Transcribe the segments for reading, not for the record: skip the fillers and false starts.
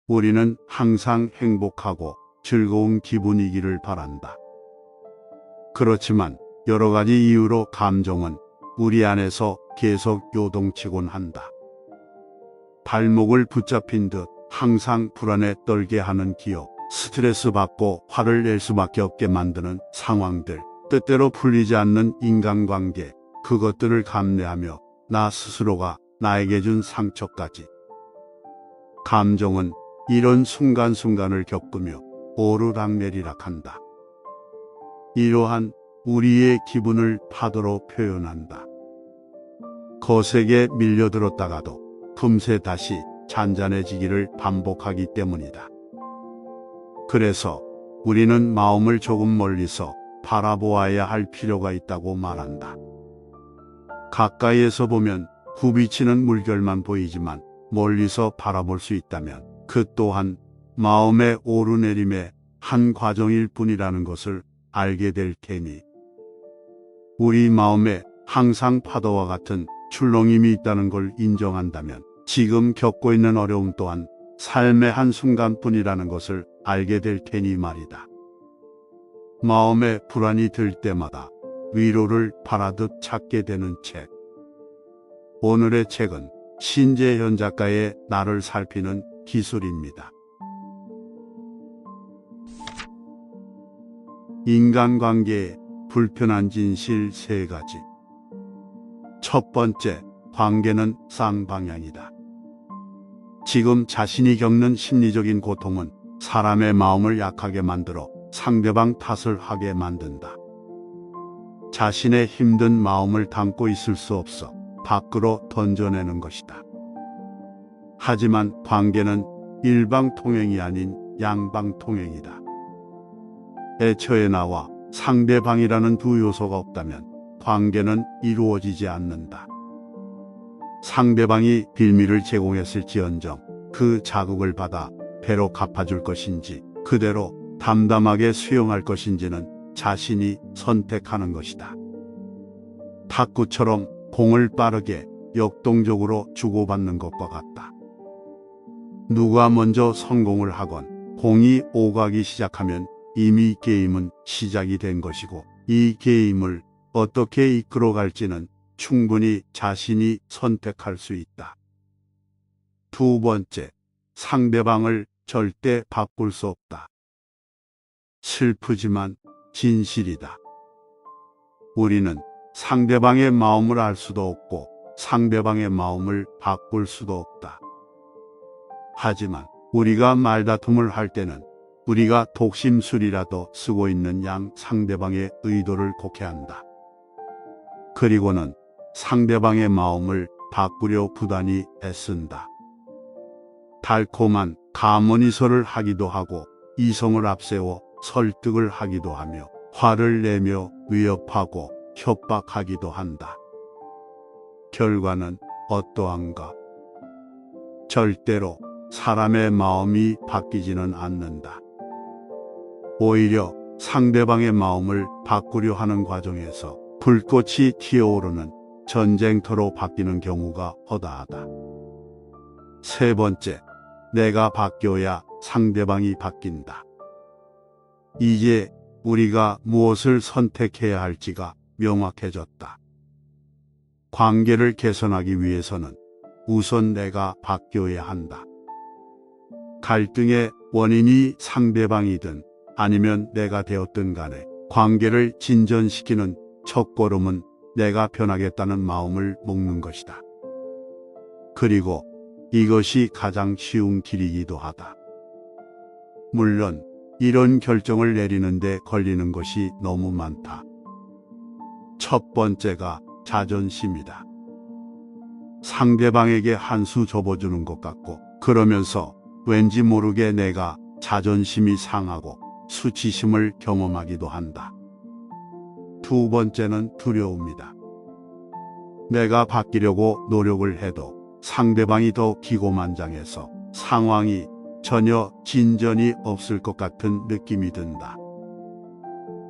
우리는 항상 행복하고 즐거운 기분이기를 바란다. 그렇지만 여러 가지 이유로 감정은 우리 안에서 계속 요동치곤 한다. 발목을 붙잡힌 듯 항상 불안에 떨게 하는 기억, 스트레스 받고 화를 낼 수밖에 없게 만드는 상황들, 뜻대로 풀리지 않는 인간관계, 그것들을 감내하며 나 스스로가 나에게 준 상처까지. 감정은 이런 순간순간을 겪으며 오르락내리락한다. 이러한 우리의 기분을 파도로 표현한다. 거세게 밀려들었다가도 금세 다시 잔잔해지기를 반복하기 때문이다. 그래서 우리는 마음을 조금 멀리서 바라보아야 할 필요가 있다고 말한다. 가까이에서 보면 굽이치는 물결만 보이지만 멀리서 바라볼 수 있다면 그 또한 마음의 오르내림의 한 과정일 뿐이라는 것을 알게 될 테니, 우리 마음에 항상 파도와 같은 출렁임이 있다는 걸 인정한다면 지금 겪고 있는 어려움 또한 삶의 한순간뿐이라는 것을 알게 될 테니 말이다. 마음에 불안이 들 때마다 위로를 바라듯 찾게 되는 책. 오늘의 책은 신재현 작가의 나를 살피는 기술입니다. 인간관계의 불편한 진실 3가지. 첫 번째, 관계는 쌍방향이다. 지금 자신이 겪는 심리적인 고통은 사람의 마음을 약하게 만들어 상대방 탓을 하게 만든다. 자신의 힘든 마음을 담고 있을 수 없어 밖으로 던져내는 것이다. 하지만 관계는 일방통행이 아닌 양방통행이다. 애초에 나와 상대방이라는 두 요소가 없다면 관계는 이루어지지 않는다. 상대방이 빌미를 제공했을지언정 그 자극을 받아 배로 갚아줄 것인지 그대로 담담하게 수용할 것인지는 자신이 선택하는 것이다. 탁구처럼 공을 빠르게 역동적으로 주고받는 것과 같다. 누가 먼저 성공을 하건 공이 오가기 시작하면 이미 게임은 시작이 된 것이고, 이 게임을 어떻게 이끌어갈지는 충분히 자신이 선택할 수 있다. 두 번째, 상대방을 절대 바꿀 수 없다. 슬프지만 진실이다. 우리는 상대방의 마음을 알 수도 없고 상대방의 마음을 바꿀 수도 없다. 하지만 우리가 말다툼을 할 때는 우리가 독심술이라도 쓰고 있는 양 상대방의 의도를 곡해한다. 그리고는 상대방의 마음을 바꾸려 부단히 애쓴다. 달콤한 가문이설을 하기도 하고 이성을 앞세워 설득을 하기도 하며 화를 내며 위협하고 협박하기도 한다. 결과는 어떠한가? 절대로 사람의 마음이 바뀌지는 않는다. 오히려 상대방의 마음을 바꾸려 하는 과정에서 불꽃이 튀어오르는 전쟁터로 바뀌는 경우가 허다하다. 세 번째, 내가 바뀌어야 상대방이 바뀐다. 이제 우리가 무엇을 선택해야 할지가 명확해졌다. 관계를 개선하기 위해서는 우선 내가 바뀌어야 한다. 갈등의 원인이 상대방이든 아니면 내가 되었든 간에 관계를 진전시키는 첫걸음은 내가 변하겠다는 마음을 먹는 것이다. 그리고 이것이 가장 쉬운 길이기도 하다. 물론 이런 결정을 내리는데 걸리는 것이 너무 많다. 첫 번째가 자존심이다. 상대방에게 한 수 접어주는 것 같고 그러면서 왠지 모르게 내가 자존심이 상하고 수치심을 경험하기도 한다. 두 번째는 두려움이다. 내가 바뀌려고 노력을 해도 상대방이 더 기고만장해서 상황이 전혀 진전이 없을 것 같은 느낌이 든다.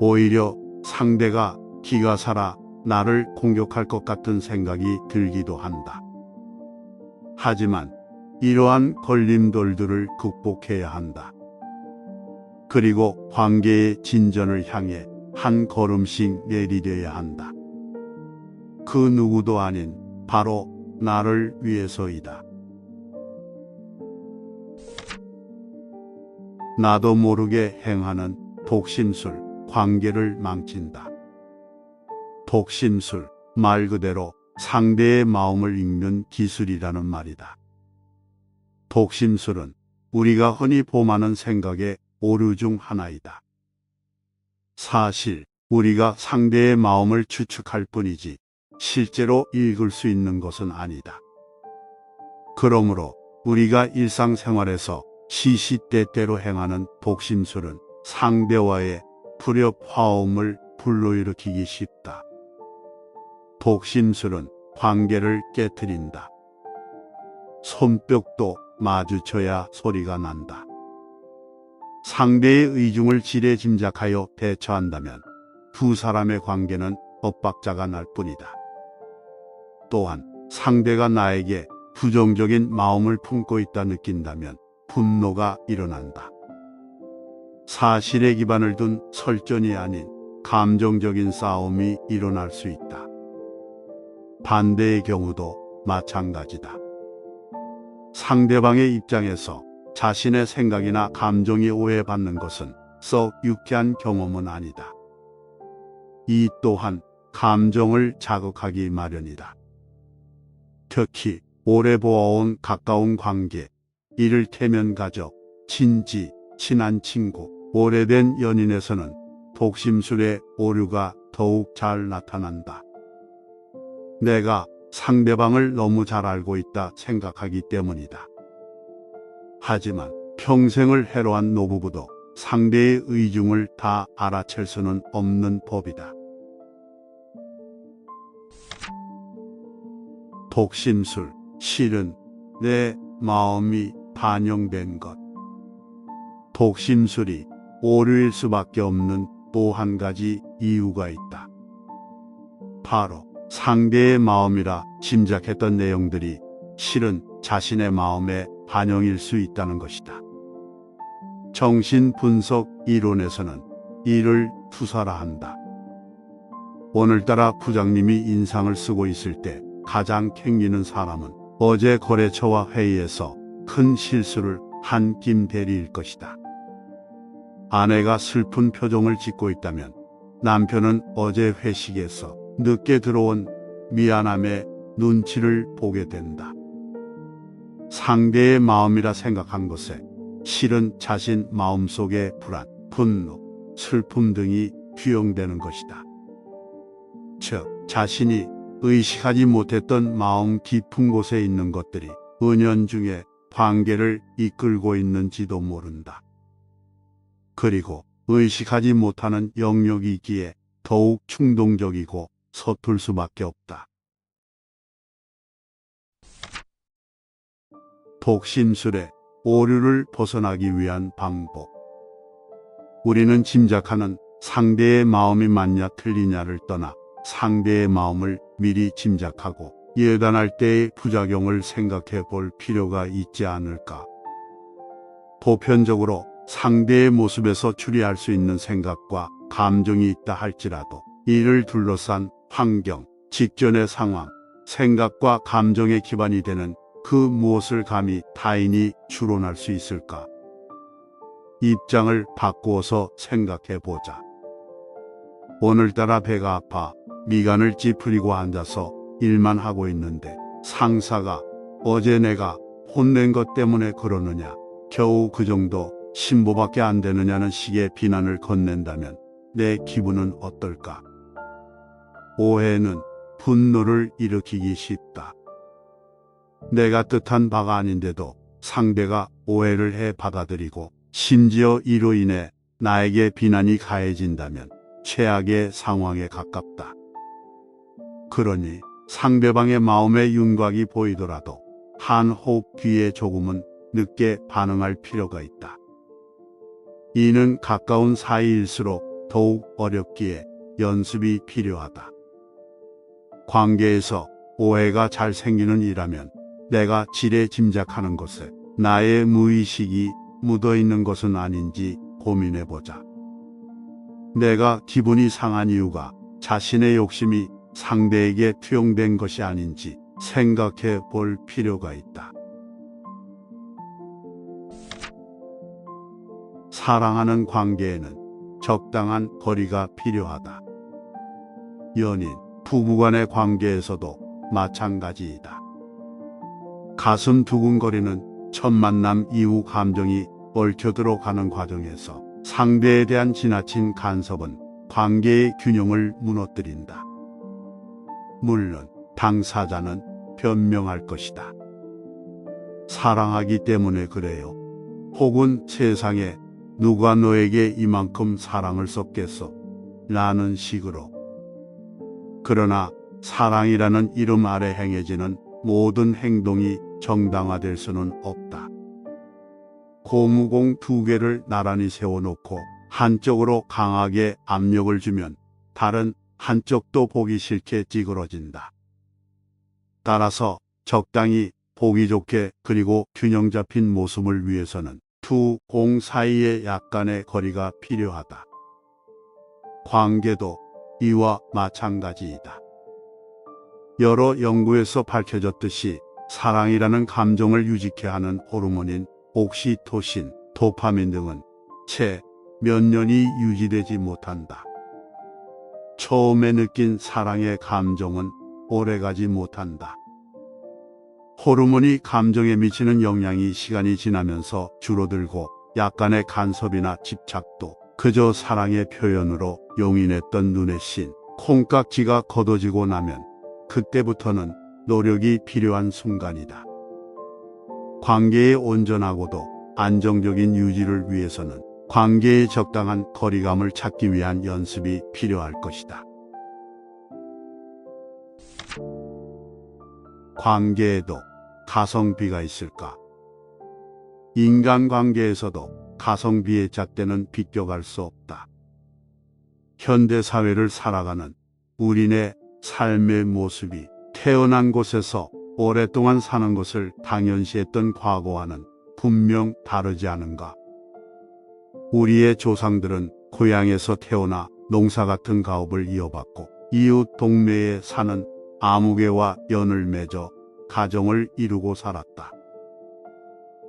오히려 상대가 기가 살아 나를 공격할 것 같은 생각이 들기도 한다. 하지만 이러한 걸림돌들을 극복해야 한다. 그리고 관계의 진전을 향해 한 걸음씩 내디뎌야 한다. 그 누구도 아닌 바로 나를 위해서이다. 나도 모르게 행하는 독심술, 관계를 망친다. 독심술, 말 그대로 상대의 마음을 읽는 기술이라는 말이다. 독심술은 우리가 흔히 범하는 생각의 오류 중 하나이다. 사실 우리가 상대의 마음을 추측할 뿐이지 실제로 읽을 수 있는 것은 아니다. 그러므로 우리가 일상생활에서 시시때때로 행하는 독심술은 상대와의 불협화음을 불러일으키기 쉽다. 독심술은 관계를 깨트린다. 손뼉도 마주쳐야 소리가 난다. 상대의 의중을 지레 짐작하여 대처한다면 두 사람의 관계는 엇박자가 날 뿐이다. 또한 상대가 나에게 부정적인 마음을 품고 있다 느낀다면 분노가 일어난다. 사실에 기반을 둔 설전이 아닌 감정적인 싸움이 일어날 수 있다. 반대의 경우도 마찬가지다. 상대방의 입장에서 자신의 생각이나 감정이 오해받는 것은 썩 유쾌한 경험은 아니다. 이 또한 감정을 자극하기 마련이다. 특히 오래 보아온 가까운 관계, 이를테면 가족, 친지, 친한 친구, 오래된 연인에서는 독심술의 오류가 더욱 잘 나타난다. 내가 상대방을 너무 잘 알고 있다 생각하기 때문이다. 하지만 평생을 해로한 노부부도 상대의 의중을 다 알아챌 수는 없는 법이다. 독심술, 실은 내 마음이 반영된 것. 독심술이 오류일 수밖에 없는 또 한 가지 이유가 있다. 바로 상대의 마음이라 짐작했던 내용들이 실은 자신의 마음의 반영일 수 있다는 것이다. 정신분석 이론에서는 이를 투사라 한다. 오늘따라 부장님이 인상을 쓰고 있을 때 가장 캥기는 사람은 어제 거래처와 회의에서 큰 실수를 한 김 대리일 것이다. 아내가 슬픈 표정을 짓고 있다면 남편은 어제 회식에서 늦게 들어온 미안함의 눈치를 보게 된다. 상대의 마음이라 생각한 것에 실은 자신 마음속의 불안, 분노, 슬픔 등이 투영되는 것이다. 즉, 자신이 의식하지 못했던 마음 깊은 곳에 있는 것들이 은연중에 관계를 이끌고 있는지도 모른다. 그리고 의식하지 못하는 영역이 있기에 더욱 충동적이고 서툴 수밖에 없다. 독심술의 오류를 벗어나기 위한 방법. 우리는 짐작하는 상대의 마음이 맞냐 틀리냐를 떠나 상대의 마음을 미리 짐작하고 예단할 때의 부작용을 생각해 볼 필요가 있지 않을까. 보편적으로 상대의 모습에서 추리할 수 있는 생각과 감정이 있다 할지라도 이를 둘러싼 환경, 직전의 상황, 생각과 감정의 기반이 되는 그 무엇을 감히 타인이 추론할 수 있을까? 입장을 바꾸어서 생각해 보자. 오늘따라 배가 아파 미간을 찌푸리고 앉아서 일만 하고 있는데 상사가 어제 내가 혼낸 것 때문에 그러느냐, 겨우 그 정도 신보밖에 안 되느냐는 식의 비난을 건넨다면 내 기분은 어떨까? 오해는 분노를 일으키기 쉽다. 내가 뜻한 바가 아닌데도 상대가 오해를 해 받아들이고 심지어 이로 인해 나에게 비난이 가해진다면 최악의 상황에 가깝다. 그러니 상대방의 마음의 윤곽이 보이더라도 한 호흡 뒤에 조금은 늦게 반응할 필요가 있다. 이는 가까운 사이일수록 더욱 어렵기에 연습이 필요하다. 관계에서 오해가 잘 생기는 일이라면 내가 지레 짐작하는 것에 나의 무의식이 묻어 있는 것은 아닌지 고민해 보자. 내가 기분이 상한 이유가 자신의 욕심이 상대에게 투영된 것이 아닌지 생각해 볼 필요가 있다. 사랑하는 관계에는 적당한 거리가 필요하다. 연인, 부부간의 관계에서도 마찬가지이다. 가슴 두근거리는 첫 만남 이후 감정이 얽혀들어 가는 과정에서 상대에 대한 지나친 간섭은 관계의 균형을 무너뜨린다. 물론 당사자는 변명할 것이다. 사랑하기 때문에 그래요. 혹은 세상에 누가 너에게 이만큼 사랑을 쏟겠어? 라는 식으로. 그러나 사랑이라는 이름 아래 행해지는 모든 행동이 정당화될 수는 없다. 고무공 두 개를 나란히 세워놓고 한쪽으로 강하게 압력을 주면 다른 한쪽도 보기 싫게 찌그러진다. 따라서 적당히 보기 좋게 그리고 균형 잡힌 모습을 위해서는 두 공 사이에 약간의 거리가 필요하다. 관계도 이와 마찬가지이다. 여러 연구에서 밝혀졌듯이 사랑이라는 감정을 유지케 하는 호르몬인 옥시토신, 도파민 등은 채 몇 년이 유지되지 못한다. 처음에 느낀 사랑의 감정은 오래가지 못한다. 호르몬이 감정에 미치는 영향이 시간이 지나면서 줄어들고 약간의 간섭이나 집착도 그저 사랑의 표현으로 용인했던 눈에 씬 콩깍지가 걷어지고 나면 그때부터는 노력이 필요한 순간이다. 관계의 온전하고도 안정적인 유지를 위해서는 관계의 적당한 거리감을 찾기 위한 연습이 필요할 것이다. 관계에도 가성비가 있을까? 인간관계에서도 가성비의 잣대는 비껴갈 수 없다. 현대사회를 살아가는 우리네 삶의 모습이 태어난 곳에서 오랫동안 사는 것을 당연시했던 과거와는 분명 다르지 않은가? 우리의 조상들은 고향에서 태어나 농사 같은 가업을 이어받고 이웃 동네에 사는 아무개와 연을 맺어 가정을 이루고 살았다.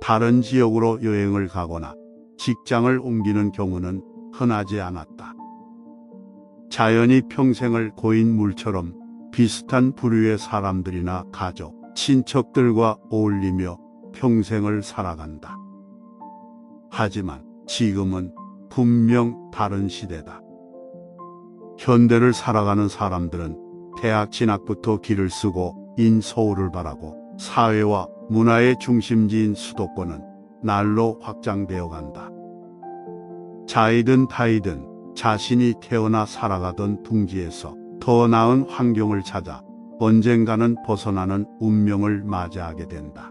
다른 지역으로 여행을 가거나 직장을 옮기는 경우는 흔하지 않았다. 자연이 평생을 고인 물처럼 비슷한 부류의 사람들이나 가족, 친척들과 어울리며 평생을 살아간다. 하지만 지금은 분명 다른 시대다. 현대를 살아가는 사람들은 대학 진학부터 길을 쓰고 인서울을 바라고 사회와 문화의 중심지인 수도권은 날로 확장되어 간다. 자이든 타이든 자신이 태어나 살아가던 둥지에서 더 나은 환경을 찾아 언젠가는 벗어나는 운명을 맞이하게 된다.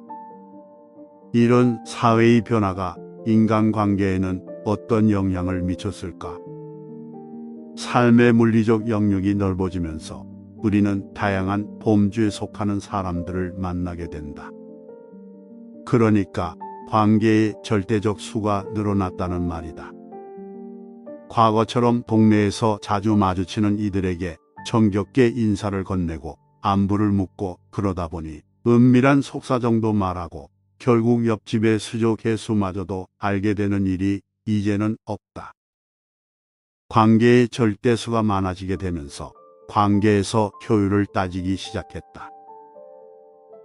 이런 사회의 변화가 인간관계에는 어떤 영향을 미쳤을까? 삶의 물리적 영역이 넓어지면서 우리는 다양한 범주에 속하는 사람들을 만나게 된다. 그러니까 관계의 절대적 수가 늘어났다는 말이다. 과거처럼 동네에서 자주 마주치는 이들에게 정겹게 인사를 건네고 안부를 묻고 그러다 보니 은밀한 속사정도 말하고 결국 옆집의 수조 개수마저도 알게 되는 일이 이제는 없다. 관계의 절대수가 많아지게 되면서 관계에서 효율을 따지기 시작했다.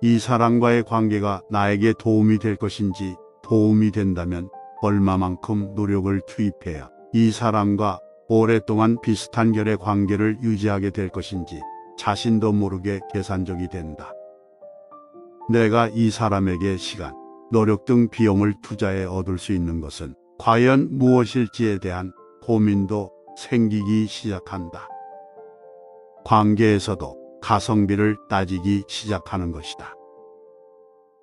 이 사람과의 관계가 나에게 도움이 될 것인지, 도움이 된다면 얼마만큼 노력을 투입해야 이 사람과 오랫동안 비슷한 결의 관계를 유지하게 될 것인지 자신도 모르게 계산적이 된다. 내가 이 사람에게 시간, 노력 등 비용을 투자해 얻을 수 있는 것은 과연 무엇일지에 대한 고민도 생기기 시작한다. 관계에서도 가성비를 따지기 시작하는 것이다.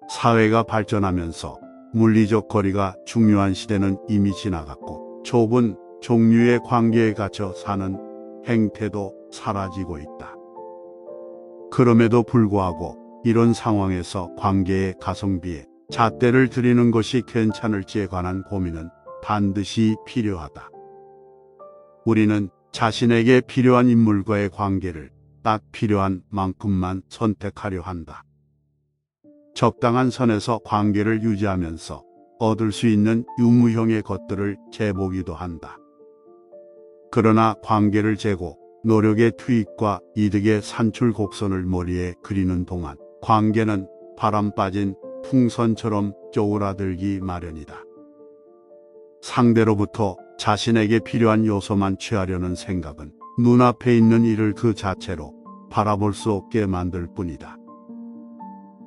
사회가 발전하면서 물리적 거리가 중요한 시대는 이미 지나갔고 좁은 종류의 관계에 갇혀 사는 행태도 사라지고 있다. 그럼에도 불구하고 이런 상황에서 관계의 가성비에 잣대를 들이는 것이 괜찮을지에 관한 고민은 반드시 필요하다. 우리는 자신에게 필요한 인물과의 관계를 딱 필요한 만큼만 선택하려 한다. 적당한 선에서 관계를 유지하면서 얻을 수 있는 유무형의 것들을 재보기도 한다. 그러나 관계를 재고 노력의 투입과 이득의 산출 곡선을 머리에 그리는 동안 관계는 바람 빠진 풍선처럼 쪼그라들기 마련이다. 상대로부터 자신에게 필요한 요소만 취하려는 생각은 눈앞에 있는 일을 그 자체로 바라볼 수 없게 만들 뿐이다.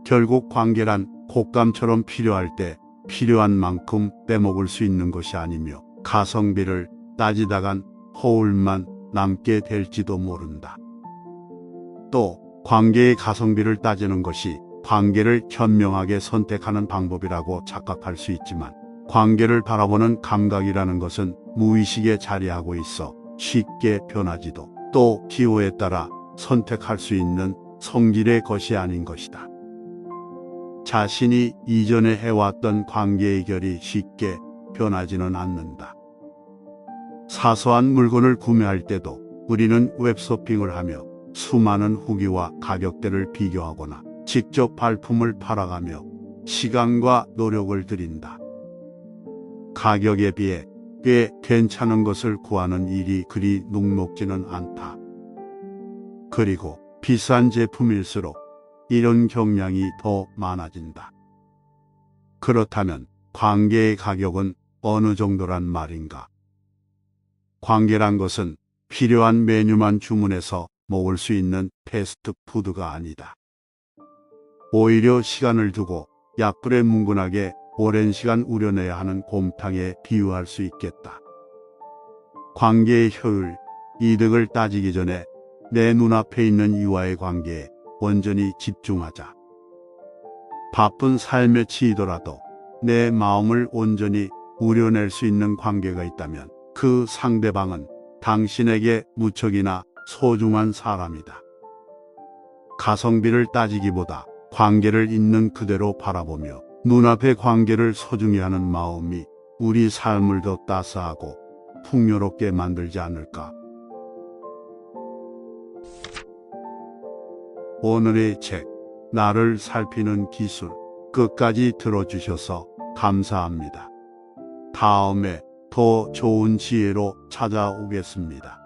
결국 관계란 곶감처럼 필요할 때 필요한 만큼 빼먹을 수 있는 것이 아니며 가성비를 따지다간 허울만 남게 될지도 모른다. 또 관계의 가성비를 따지는 것이 관계를 현명하게 선택하는 방법이라고 착각할 수 있지만 관계를 바라보는 감각이라는 것은 무의식에 자리하고 있어 쉽게 변하지도 또 기호에 따라 선택할 수 있는 성질의 것이 아닌 것이다. 자신이 이전에 해왔던 관계의 결이 쉽게 변하지는 않는다. 사소한 물건을 구매할 때도 우리는 웹쇼핑을 하며 수많은 후기와 가격대를 비교하거나 직접 발품을 팔아가며 시간과 노력을 들인다. 가격에 비해 꽤 괜찮은 것을 구하는 일이 그리 녹록지는 않다. 그리고 비싼 제품일수록 이런 경향이 더 많아진다. 그렇다면 관계의 가격은 어느 정도란 말인가? 관계란 것은 필요한 메뉴만 주문해서 먹을 수 있는 패스트푸드가 아니다. 오히려 시간을 두고 약불에 뭉근하게 오랜 시간 우려내야 하는 곰탕에 비유할 수 있겠다. 관계의 효율, 이득을 따지기 전에 내 눈앞에 있는 이와의 관계에 온전히 집중하자. 바쁜 삶에 치이더라도 내 마음을 온전히 우려낼 수 있는 관계가 있다면 그 상대방은 당신에게 무척이나 소중한 사람이다. 가성비를 따지기보다 관계를 있는 그대로 바라보며 눈앞의 관계를 소중히 하는 마음이 우리 삶을 더 따스하고 풍요롭게 만들지 않을까. 오늘의 책, 나를 살피는 기술, 끝까지 들어주셔서 감사합니다. 다음에 더 좋은 지혜로 찾아오겠습니다.